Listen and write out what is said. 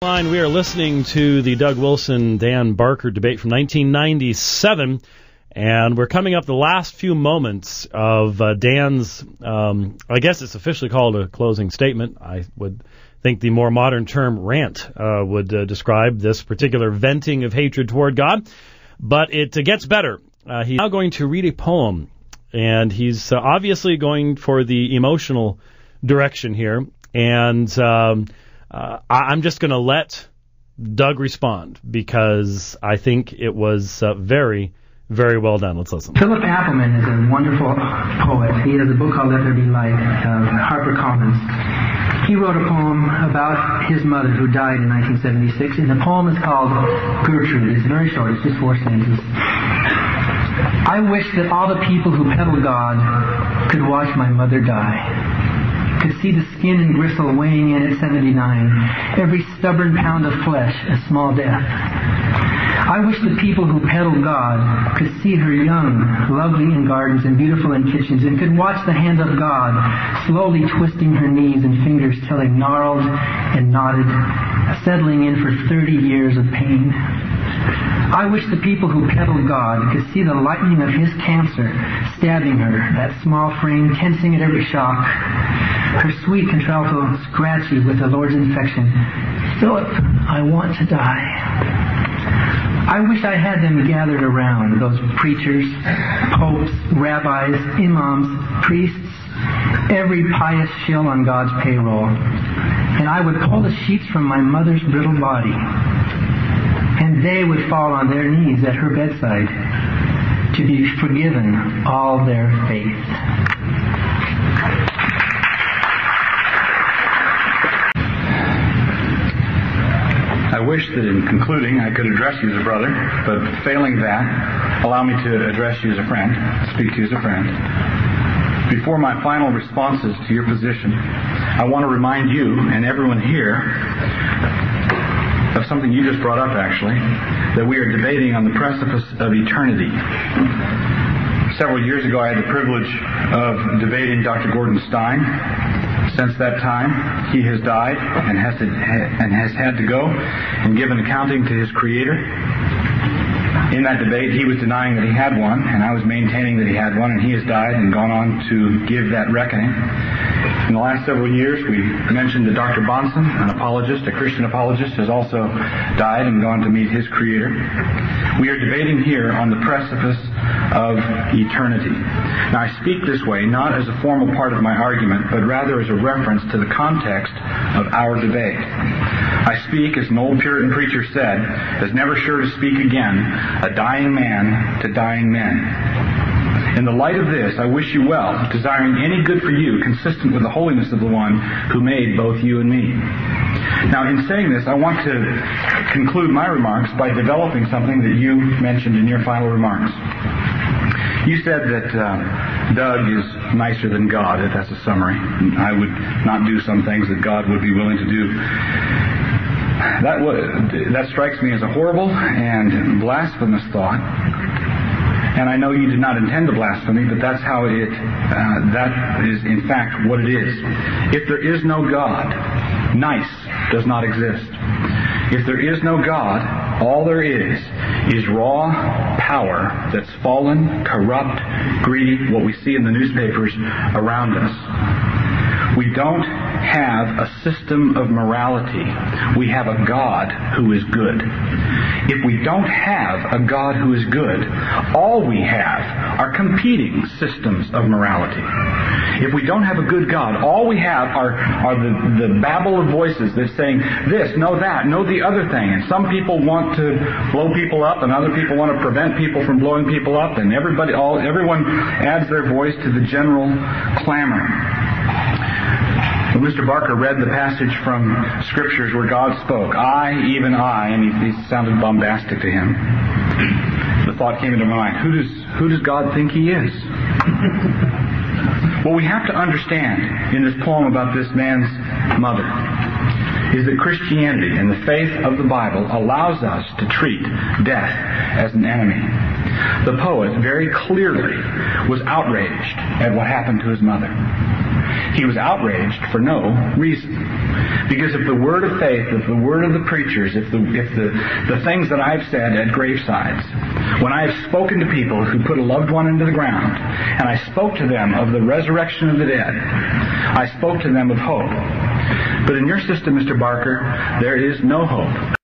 We are listening to the Doug Wilson-Dan Barker debate from 1997, and we're coming up the last few moments of Dan's, I guess it's officially called a closing statement. I would think the more modern term rant would describe this particular venting of hatred toward God, but it gets better. He's now going to read a poem, and he's obviously going for the emotional direction here, and I'm just going to let Doug respond because I think it was very, very well done. Let's listen. Philip Appleman is a wonderful poet. He has a book called Let There Be Light, HarperCollins. He wrote a poem about his mother who died in 1976, and the poem is called Gertrude. It's very short. It's just 4 stanzas. I wish that all the people who peddle God could watch my mother die. Could see the skin and gristle weighing in at 79, every stubborn pound of flesh a small death. I wish the people who peddle God could see her young, lovely in gardens and beautiful in kitchens, and could watch the hand of God slowly twisting her knees and fingers till they gnarled and knotted, settling in for 30 years of pain. I wish the people who peddle God could see the lightning of his cancer stabbing her, that small frame tensing at every shock, her sweet contralto scratchy with the Lord's infection. Philip, I want to die. I wish I had them gathered around, those preachers, popes, rabbis, imams, priests, every pious shill on God's payroll. And I would pull the sheets from my mother's brittle body, and they would fall on their knees at her bedside to be forgiven all their faith. I wish that in concluding I could address you as a brother, but failing that, allow me to address you as a friend, speak to you as a friend. Before my final responses to your position, I want to remind you and everyone here of something you just brought up, actually, that we are debating on the precipice of eternity. Several years ago, I had the privilege of debating Dr. Gordon Stein. Since that time, he has died and has had to go and give an accounting to his Creator. In that debate, he was denying that he had one, and I was maintaining that he had one, and he has died and gone on to give that reckoning. In the last several years, we mentioned that Dr. Bonson, an apologist, a Christian apologist, has also died and gone to meet his Creator. We are debating here on the precipice of eternity. Now, I speak this way not as a formal part of my argument, but rather as a reference to the context of our debate. I speak, as an old Puritan preacher said, as never sure to speak again, a dying man to dying men. In the light of this, I wish you well, desiring any good for you consistent with the holiness of the one who made both you and me. Now, in saying this, I want to conclude my remarks by developing something that you mentioned in your final remarks. You said that Doug is nicer than God, if that's a summary. I would not do some things that God would be willing to do. That strikes me as a horrible and blasphemous thought. And I know you did not intend to blaspheme, but that's how that is in fact what it is. If there is no God, nice does not exist. If there is no God, all there is raw power that's fallen, corrupt, greedy, what we see in the newspapers around us. We don't have a system of morality. We have a God who is good. If we don't have a God who is good, all we have are competing systems of morality. If we don't have a good God, all we have are the babble of voices that's saying this, no that, no the other thing. And some people want to blow people up, and other people want to prevent people from blowing people up, and everyone adds their voice to the general clamor. When Mr. Barker read the passage from Scriptures where God spoke, I, even I, and he sounded bombastic to him, the thought came into my mind, who does God think he is? What we have to understand in this poem about this man's mother is that Christianity and the faith of the Bible allows us to treat death as an enemy. The poet very clearly was outraged at what happened to his mother. He was outraged for no reason. Because if the word of faith, if the word of the preachers, if the things that I've said at gravesides, when I have spoken to people who put a loved one into the ground, and I spoke to them of the resurrection of the dead, I spoke to them of hope. But in your system, Mr. Barker, there is no hope.